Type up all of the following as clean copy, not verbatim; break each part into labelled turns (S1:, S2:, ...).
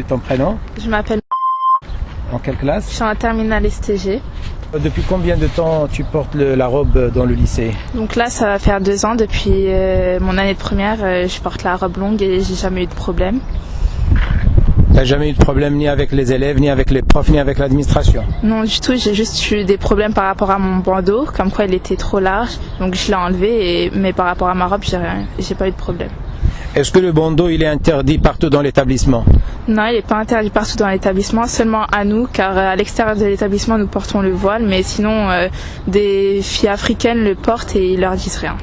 S1: ton prénom?
S2: Je m'appelle.
S1: En quelle classe?
S2: Je suis en terminale STG.
S1: Depuis combien de temps tu portes la robe dans le lycée?
S2: Donc là, ça va faire 2 ans. Depuis mon année de première, je porte la robe longue et j'ai jamais eu de problème.
S1: T'as jamais eu de problème ni avec les élèves, ni avec les profs, ni avec l'administration?
S2: Non du tout, j'ai juste eu des problèmes par rapport à mon bandeau, comme quoi il était trop large, donc je l'ai enlevé, mais par rapport à ma robe, j'ai pas eu de problème.
S1: Est-ce que le bandeau il est interdit partout dans l'établissement?
S2: Non, il n'est pas interdit partout dans l'établissement, seulement à nous, car à l'extérieur de l'établissement, nous portons le voile, mais sinon, des filles africaines le portent et ils leur disent rien.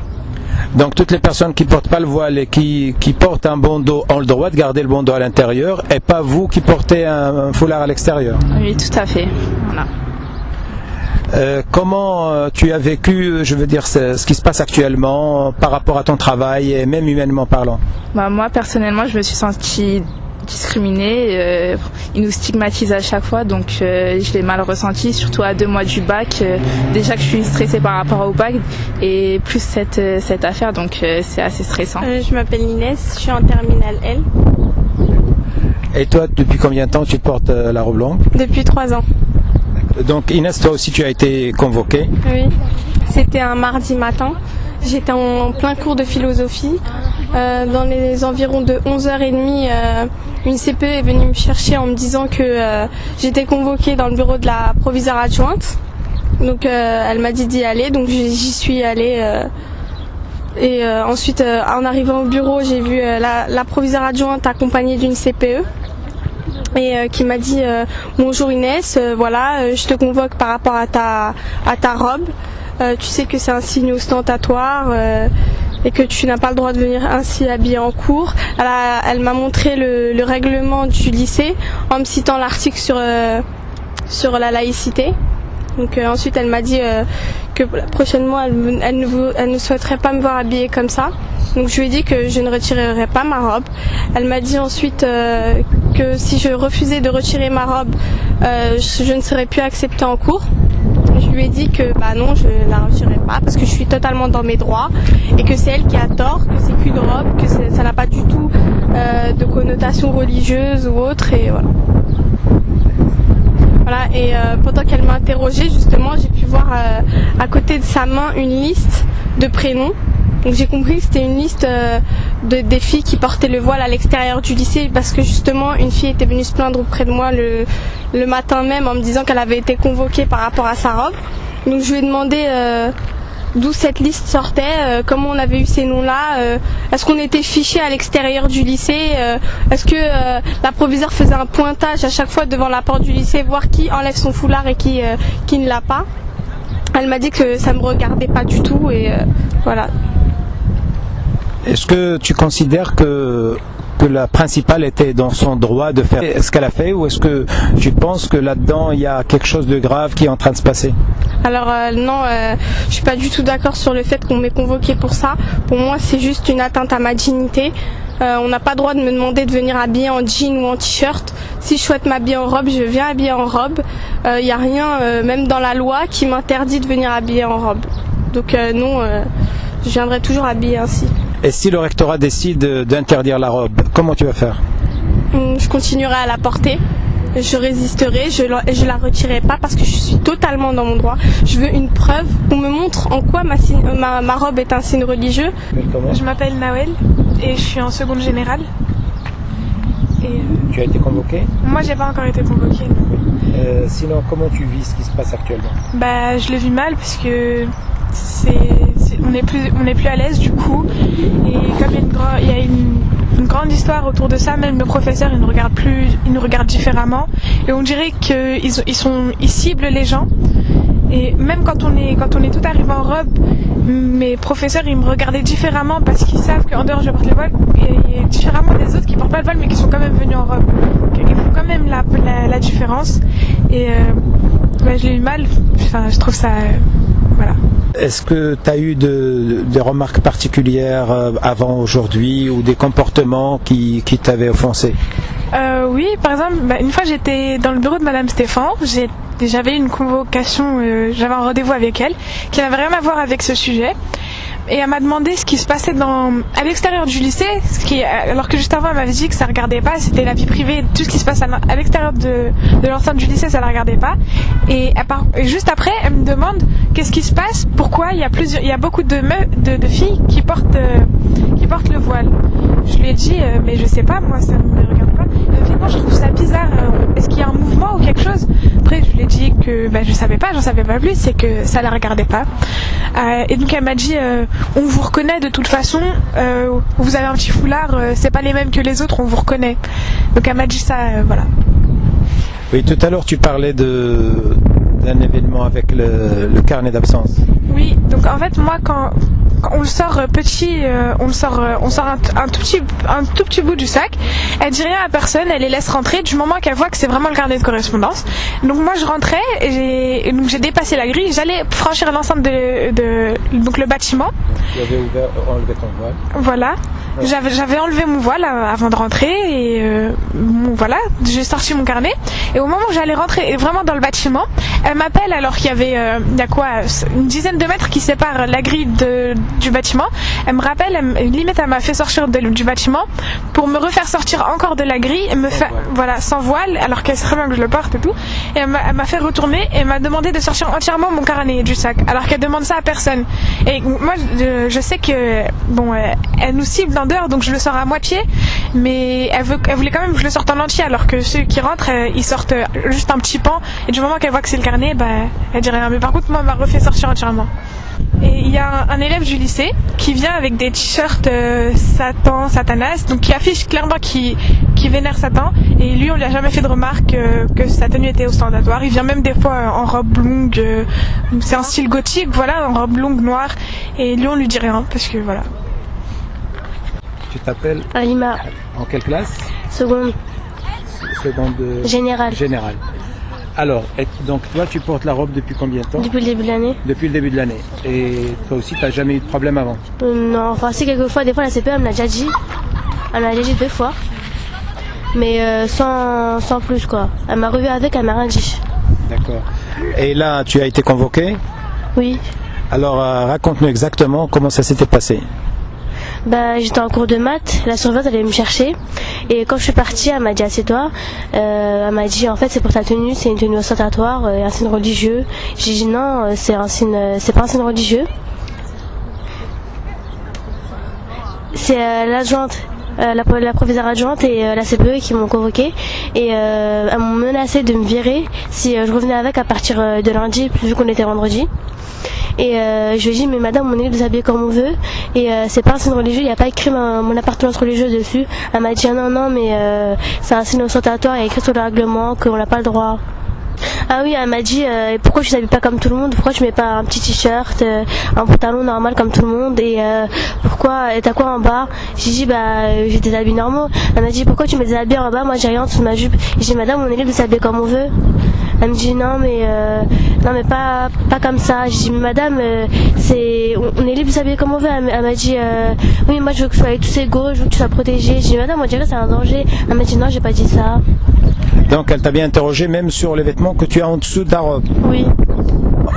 S1: Donc toutes les personnes qui portent pas le voile et qui portent un bandeau ont le droit de garder le bandeau à l'intérieur, et pas vous qui portez un foulard à l'extérieur?
S2: Oui, tout à fait. Voilà.
S1: Comment tu as vécu, je veux dire, ce qui se passe actuellement par rapport à ton travail et même humainement parlant?
S2: Moi, personnellement, je me suis sentie discriminée. Ils nous stigmatisent à chaque fois, donc je l'ai mal ressenti, surtout à 2 mois du bac. Déjà que je suis stressée par rapport au bac et plus cette affaire, donc c'est assez stressant.
S3: Je m'appelle Inès, je suis en terminale L.
S1: Et toi, depuis combien de temps tu portes la robe longue?
S3: Depuis 3 ans.
S1: Donc Inès, toi aussi tu as été convoquée?
S3: Oui, c'était un mardi matin. J'étais en plein cours de philosophie. Dans les environs de 11h30, une CPE est venue me chercher en me disant que j'étais convoquée dans le bureau de la proviseure adjointe. Donc elle m'a dit d'y aller, donc j'y suis allée. Et ensuite, en arrivant au bureau, j'ai vu la proviseure adjointe accompagnée d'une CPE. Et qui m'a dit bonjour Inès, voilà, je te convoque par rapport à ta robe. Tu sais que c'est un signe ostentatoire et que tu n'as pas le droit de venir ainsi habillée en cours. Elle m'a montré le règlement du lycée en me citant l'article sur la laïcité. Donc ensuite elle m'a dit que prochainement elle ne souhaiterait pas me voir habillée comme ça. Donc je lui ai dit que je ne retirerais pas ma robe. Elle m'a dit ensuite que si je refusais de retirer ma robe, je ne serais plus acceptée en cours. Je lui ai dit que non, je ne la retirerai pas parce que je suis totalement dans mes droits et que c'est elle qui a tort, que c'est qu'une robe, que ça n'a pas du tout de connotation religieuse ou autre, et voilà. Voilà, et pendant qu'elle m'a interrogée, justement, j'ai pu voir à côté de sa main une liste de prénoms. Donc j'ai compris que c'était une liste des filles qui portaient le voile à l'extérieur du lycée, parce que justement une fille était venue se plaindre auprès de moi le matin même en me disant qu'elle avait été convoquée par rapport à sa robe. Donc je lui ai demandé d'où cette liste sortait, comment on avait eu ces noms-là, est-ce qu'on était fichés à l'extérieur du lycée, est-ce que la proviseure faisait un pointage à chaque fois devant la porte du lycée, voir qui enlève son foulard et qui ne l'a pas. Elle m'a dit que ça ne me regardait pas du tout, et voilà.
S1: Est-ce que tu considères que la principale était dans son droit de faire ce qu'elle a fait, ou est-ce que tu penses que là-dedans il y a quelque chose de grave qui est en train de se passer?
S3: Alors non, je suis pas du tout d'accord sur le fait qu'on m'ait convoqué pour ça. Pour moi, c'est juste une atteinte à ma dignité. On n'a pas le droit de me demander de venir habillée en jean ou en t-shirt. Si je souhaite m'habiller en robe, je viens habillée en robe. Il n'y a rien, même dans la loi, qui m'interdit de venir habillée en robe. Donc non, je viendrai toujours habillée ainsi.
S1: Et si le rectorat décide d'interdire la robe, comment tu vas faire?
S3: Je continuerai à la porter. Je résisterai, je la retirerai pas parce que je suis totalement dans mon droit. Je veux une preuve qu'on me montre en quoi ma robe est un signe religieux.
S4: Je m'appelle Nawel et je suis en seconde générale. Et
S1: tu as été convoquée?
S4: Moi, j'ai pas encore été convoquée.
S1: Sinon, comment tu vis ce qui se passe actuellement?
S4: Je le vis mal parce que on est plus à l'aise du coup. Et comme il y a une grande histoire autour de ça, même le professeur il nous regarde différemment, et on dirait qu'ils ciblent les gens. Et même quand on est tout arrivé en robe, mes professeurs ils me regardaient différemment parce qu'ils savent qu'en dehors je porte le voile, et différemment des autres qui portent pas le voile mais qui sont quand même venus en robe. Donc, ils font quand même la différence, et je l'ai eu mal. Enfin, je trouve ça voilà.
S1: Est-ce que tu as eu des remarques particulières avant aujourd'hui, ou des comportements qui t'avaient offensé?
S4: Oui, par exemple, une fois j'étais dans le bureau de Madame Stéphane, j'avais une convocation, j'avais un rendez-vous avec elle, qui n'avait rien à voir avec ce sujet. elle m'a demandé ce qui se passait à l'extérieur du lycée, alors que juste avant elle m'avait dit que ça regardait pas, c'était la vie privée, tout ce qui se passe à l'extérieur de l'enceinte du lycée, ça la regardait pas. Et juste après, elle me demande qu'est-ce qui se passe, pourquoi il y a beaucoup de filles qui portent le voile. Je lui ai dit mais je sais pas, moi ça me regarde pas. Elle m'a dit non, je trouve ça bizarre, est-ce qu'il y a un mouvement ou quelque chose? Après je lui ai dit que j'en savais pas plus, c'est que ça la regardait pas. Et donc elle m'a dit on vous reconnaît de toute façon, vous avez un petit foulard, c'est pas les mêmes que les autres, on vous reconnaît. Donc elle m'a dit ça, voilà.
S1: Oui, tout à l'heure tu parlais d'un événement avec le carnet d'absence.
S4: Oui, donc en fait moi quand on le sort petit, on sort un tout petit bout du sac. Elle dit rien à personne, elle les laisse rentrer du moment qu'elle voit que c'est vraiment le carnet de correspondance. Donc moi je rentrais et donc j'ai dépassé la grille, j'allais franchir l'enceinte donc le bâtiment.
S1: Tu avais enlevé ton voile.
S4: Voilà. J'avais enlevé mon voile avant de rentrer et voilà, j'ai sorti mon carnet et au moment où j'allais rentrer vraiment dans le bâtiment, elle m'appelle alors qu'il y avait une dizaine de mètres qui séparent la grille du bâtiment. Elle me rappelle, limite elle m'a fait sortir du bâtiment pour me refaire sortir encore de la grille et me faire sans voile alors qu'elle sait très bien que je le porte et tout. Et elle m'a fait retourner et m'a demandé de sortir entièrement mon carnet du sac alors qu'elle demande ça à personne. Et moi je sais que elle nous cible en dehors, donc je le sors à moitié, mais elle voulait quand même que je le sorte en entier alors que ceux qui rentrent ils sortent juste un petit pan et du moment qu'elle voit que c'est le carnet elle dit rien. Mais par contre moi elle m'a refait sortir entièrement. Et il y a un élève du lycée qui vient avec des t-shirts Satanas, donc qui affiche clairement qui vénère Satan, et lui on lui a jamais fait de remarque que sa tenue était ostentatoire. Il vient même des fois en robe longue, c'est un style gothique, voilà, en robe longue noire, et lui on lui dit rien parce que voilà.
S1: Tu t'appelles
S5: Alima.
S1: En quelle classe?
S5: Seconde.
S1: Seconde
S5: Générale.
S1: Générale. Alors, donc toi tu portes la robe depuis combien de temps?
S5: Depuis le début de l'année.
S1: Depuis le début de l'année. Et toi aussi tu n'as jamais eu de problème avant?
S5: Non, enfin si, quelques fois, des fois la CPE elle me l'a déjà dit. Elle me l'a déjà dit 2 fois. Mais sans plus quoi. Elle m'a revu avec, elle m'a rien dit.
S1: D'accord. Et là tu as été convoqué?
S5: Oui.
S1: Alors raconte-nous exactement comment ça s'était passé.
S5: J'étais en cours de maths, la surveillante elle allait me chercher et quand je suis partie elle m'a dit assieds-toi, elle m'a dit en fait c'est pour ta tenue, c'est une tenue ostentatoire, un signe religieux. J'ai dit non, c'est pas un signe religieux. C'est l'adjointe, la professeure adjointe et la CPE qui m'ont convoquée et elles m'ont menacé de me virer si je revenais avec à partir de lundi vu qu'on était vendredi. Et je lui ai dit mais madame on est libre de s'habiller comme on veut et c'est pas un signe religieux, il n'y a pas écrit mon appartenance religieuse dessus. Elle m'a dit non mais c'est un signe ostentatoire, il y a écrit sur le règlement qu'on n'a pas le droit. Ah oui, elle m'a dit pourquoi tu t'habilles pas comme tout le monde, pourquoi tu mets pas un petit t-shirt, un pantalon normal comme tout le monde et pourquoi t'as quoi en bas? J'ai dit j'ai des habits normaux. Elle m'a dit pourquoi tu mets des habits en bas, moi j'ai rien sous ma jupe. J'ai dit madame on est libre de s'habiller comme on veut. Elle me dit non mais pas comme ça. J'ai dit mais madame on est libre de s'habiller comme on veut. Elle m'a dit oui mais moi je veux que tu sois tous égaux, je veux que tu sois protégée. J'ai dit madame on dirait que c'est un danger. Elle m'a dit non j'ai pas dit ça.
S1: Donc elle t'a bien interrogé même sur les vêtements que tu as en dessous de ta robe.
S5: Oui.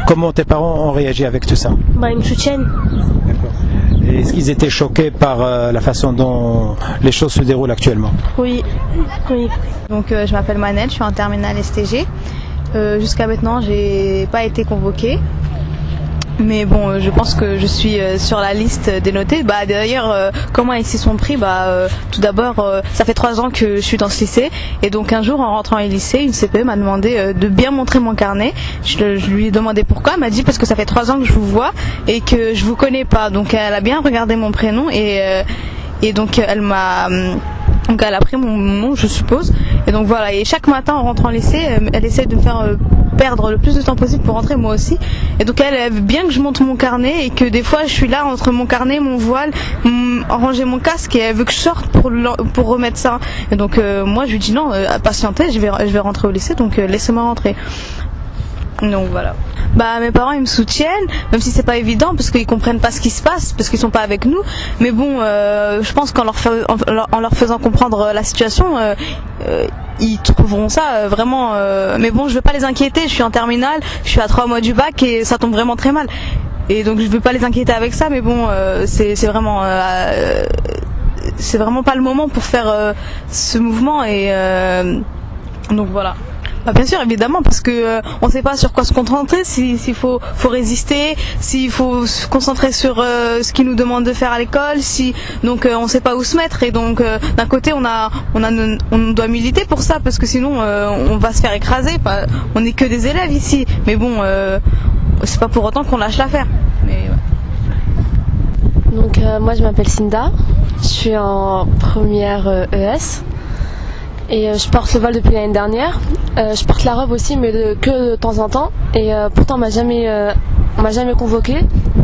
S1: Comment tes parents ont réagi avec tout ça?
S5: Ils me soutiennent.
S1: D'accord. Et est-ce qu'ils étaient choqués par la façon dont les choses se déroulent actuellement?
S5: Oui.
S6: Donc je m'appelle Manel, je suis en terminale STG. Jusqu'à maintenant j'ai pas été convoquée. Mais bon, je pense que je suis sur la liste des notés. D'ailleurs, comment ils s'y sont pris? Tout d'abord, ça fait 3 ans que je suis dans ce lycée. Et donc un jour, en rentrant au lycée, une CPE m'a demandé de bien montrer mon carnet. Je lui ai demandé pourquoi. Elle m'a dit parce que ça fait 3 ans que je vous vois et que je vous connais pas. Donc elle a bien regardé mon prénom et donc elle a pris mon nom, je suppose. Et donc voilà, et chaque matin en rentrant au lycée, elle essaie de me faire perdre le plus de temps possible pour rentrer moi aussi. Et donc elle veut bien que je monte mon carnet et que des fois je suis là entre mon carnet, mon voile, ranger mon casque et elle veut que je sorte pour remettre ça. Et donc moi je lui dis non, patientez, je vais rentrer au lycée, donc laissez-moi rentrer. Donc voilà. Mes parents ils me soutiennent, même si c'est pas évident parce qu'ils comprennent pas ce qui se passe, parce qu'ils sont pas avec nous. Mais bon, je pense qu'en leur faisant comprendre la situation, ils trouveront ça vraiment. Mais bon, je vais pas les inquiéter. Je suis en terminale, je suis à 3 mois du bac et ça tombe vraiment très mal. Et donc je veux pas les inquiéter avec ça, mais bon, c'est vraiment pas le moment pour faire ce mouvement et donc voilà. Bah, bien sûr, évidemment, parce que on sait pas sur quoi se concentrer, s'il faut résister, s'il faut se concentrer sur ce qu'ils nous demandent de faire à l'école, donc on sait pas où se mettre, et donc d'un côté on doit militer pour ça, parce que sinon on va se faire écraser. Enfin, on n'est que des élèves ici, mais bon, c'est pas pour autant qu'on lâche l'affaire. Mais ouais.
S7: Donc moi je m'appelle Cinda, je suis en première ES. Et je porte le voile depuis l'année dernière. Je porte la robe aussi, mais que de temps en temps. Et pourtant on m'a jamais convoqué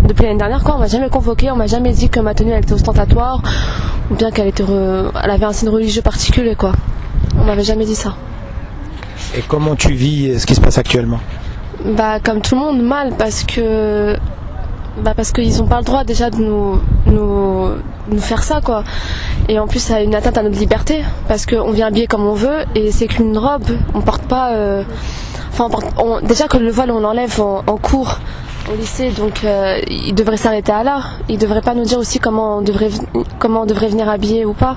S7: depuis l'année dernière. On m'a jamais convoqué, on m'a jamais dit que ma tenue elle était ostentatoire ou bien qu'elle elle avait un signe religieux particulier quoi. On m'avait jamais dit ça.
S1: Et comment tu vis ce qui se passe actuellement?
S7: Bah comme tout le monde, mal parce qu'ils n'ont pas le droit déjà de nous faire ça quoi. Et en plus ça a une atteinte à notre liberté parce qu'on vient habillé comme on veut et c'est qu'une robe, on porte pas déjà que le voile on l'enlève en cours au lycée, donc il devrait s'arrêter à là. Il devrait pas nous dire aussi comment on devrait venir habillé ou pas.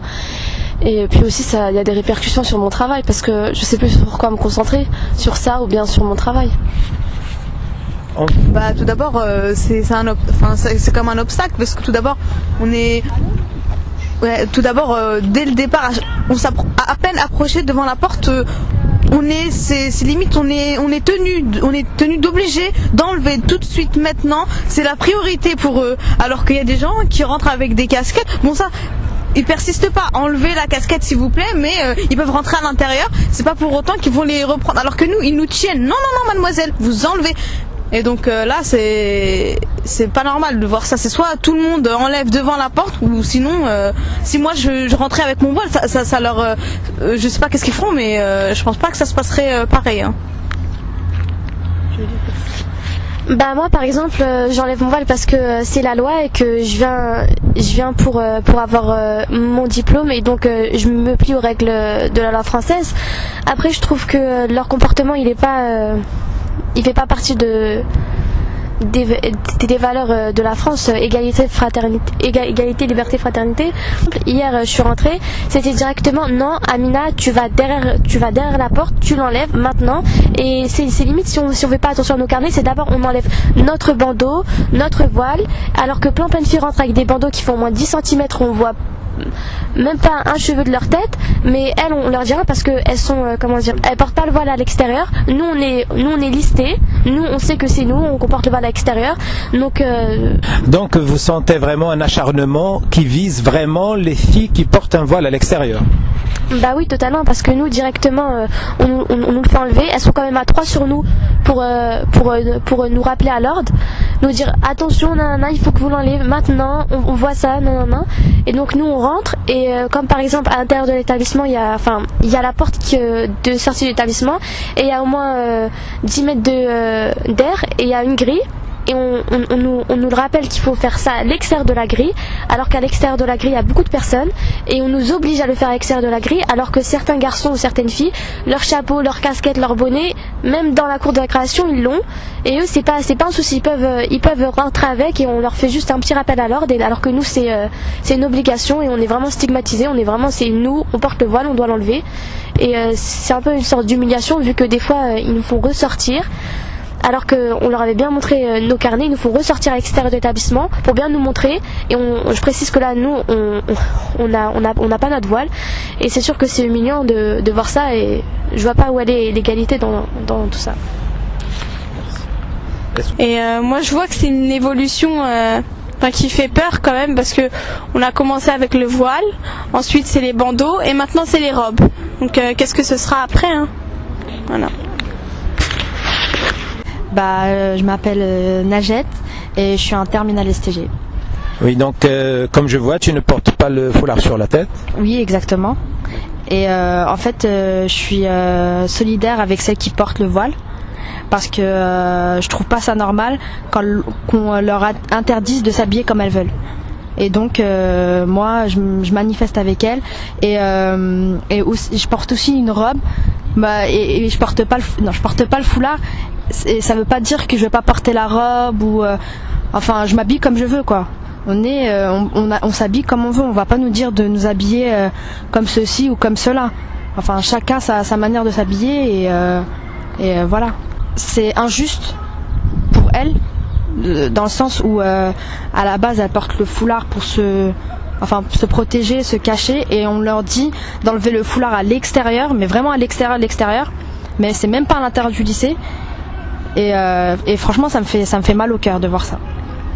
S7: Et puis aussi il y a des répercussions sur mon travail parce que je sais plus sur quoi me concentrer, sur ça ou bien sur mon travail.
S6: Bah tout d'abord c'est comme un obstacle parce que tout d'abord dès le départ on s'approche à peine approché devant la porte, c'est limite on est tenu d'obliger d'enlever tout de suite maintenant, c'est la priorité pour eux, alors qu'il y a des gens qui rentrent avec des casquettes. Bon ça ils persistent pas, enlevez la casquette s'il vous plaît, mais ils peuvent rentrer à l'intérieur, c'est pas pour autant qu'ils vont les reprendre, alors que nous ils nous tiennent, non mademoiselle, vous enlevez. Et donc là c'est pas normal de voir ça, c'est soit tout le monde enlève devant la porte ou sinon si moi je rentrais avec mon voile ça leur je sais pas qu'est-ce qu'ils feront, mais je pense pas que ça se passerait pareil hein.
S5: Bah moi par exemple j'enlève mon voile parce que c'est la loi et que je viens pour avoir mon diplôme et donc je me plie aux règles de la loi française. Après je trouve que leur comportement il fait pas partie des valeurs de la France, égalité, liberté, fraternité. Hier je suis rentrée, c'était directement non Amina, tu vas derrière la porte, tu l'enlèves maintenant. Et c'est limite si on fait pas attention à nos carnets, c'est d'abord on enlève notre bandeau, notre voile, alors que plein de filles rentrent avec des bandeaux qui font au moins 10 cm, on voit même pas un cheveu de leur tête, mais elles on leur dira parce que elles sont elles portent pas le voile à l'extérieur. Nous on est listés, nous on sait que c'est nous, on porte le voile à l'extérieur. Donc
S1: vous sentez vraiment un acharnement qui vise vraiment les filles qui portent un voile à l'extérieur?
S5: Bah oui totalement, parce que nous directement on nous le fait enlever. Elles sont quand même à 3 sur nous pour nous rappeler à l'ordre, nous dire attention il faut que vous l'enlevez maintenant, on voit ça et donc nous on rentre et comme par exemple à l'intérieur de l'établissement il y a la porte de sortie de l'établissement et il y a au moins 10 mètres d'air et il y a une grille. Et on nous le rappelle qu'il faut faire ça à l'extérieur de la grille, alors qu'à l'extérieur de la grille il y a beaucoup de personnes et on nous oblige à le faire à l'extérieur de la grille, alors que certains garçons ou certaines filles, leur chapeau, leur casquette, leur bonnet, même dans la cour de récréation ils l'ont, et eux c'est pas un souci, ils peuvent rentrer avec et on leur fait juste un petit rappel à l'ordre, alors que nous c'est une obligation et on est vraiment stigmatisés, c'est nous, on porte le voile, on doit l'enlever et c'est un peu une sorte d'humiliation vu que des fois ils nous font ressortir. Alors qu'on leur avait bien montré nos carnets, ils nous font ressortir à l'extérieur de l'établissement pour bien nous montrer. Et je précise que là, nous, on n'a pas notre voile. Et c'est sûr que c'est humiliant de voir ça et je vois pas où elle est l'égalité dans tout ça.
S3: Et moi, je vois que c'est une évolution qui fait peur quand même parce que on a commencé avec le voile, ensuite c'est les bandeaux et maintenant c'est les robes. Donc qu'est-ce que ce sera après hein? Voilà.
S8: Je m'appelle Najette et je suis en terminale STG.
S1: Oui, donc comme je vois, tu ne portes pas le foulard sur la tête? Oui,
S8: exactement. Et en fait, je suis solidaire avec celles qui portent le voile parce que je trouve pas ça normal qu'on leur interdise de s'habiller comme elles veulent. Et donc moi, je manifeste avec elles et je porte aussi une robe. Et je porte pas le foulard. Et ça veut pas dire que je vais pas porter la robe ou Enfin, je m'habille comme je veux, quoi. On s'habille comme on veut. On va pas nous dire de nous habiller comme ceci ou comme cela. Enfin, chacun sa manière de s'habiller et voilà. C'est injuste pour elle, dans le sens où à la base elle porte le foulard pour se protéger, se cacher, et on leur dit d'enlever le foulard à l'extérieur, mais vraiment à l'extérieur. Mais c'est même pas à l'intérieur du lycée. Et franchement, ça me fait mal au cœur de voir ça.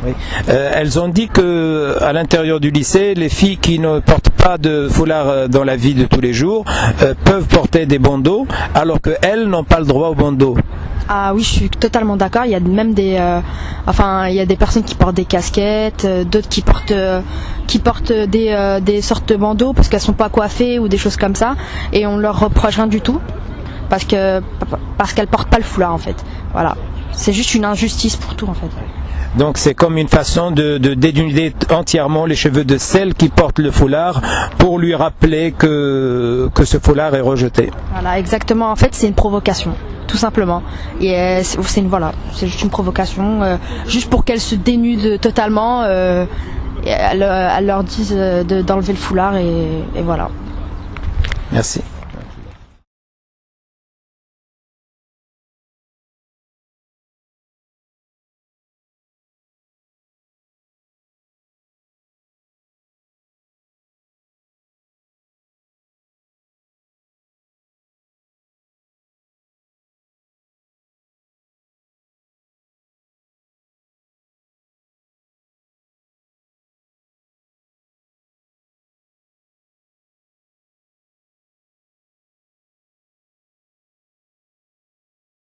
S1: Oui. Elles ont dit que à l'intérieur du lycée, les filles qui ne portent pas de foulard dans la vie de tous les jours peuvent porter des bandeaux, alors qu'elles n'ont pas le droit au bandeau.
S8: Ah oui, je suis totalement d'accord. Il y a même il y a des personnes qui portent des casquettes, d'autres qui portent des sortes de bandeaux parce qu'elles sont pas coiffées ou des choses comme ça, et on leur reproche rien du tout parce qu'elles portent pas le foulard en fait. Voilà, c'est juste une injustice pour tout en fait.
S1: Donc c'est comme une façon de dénuder entièrement les cheveux de celle qui porte le foulard pour lui rappeler que ce foulard est rejeté.
S8: Voilà, exactement. En fait, c'est une provocation, tout simplement. Et c'est juste une provocation, juste pour qu'elles se dénudent totalement. Et elles leur disent d'enlever le foulard et voilà.
S1: Merci.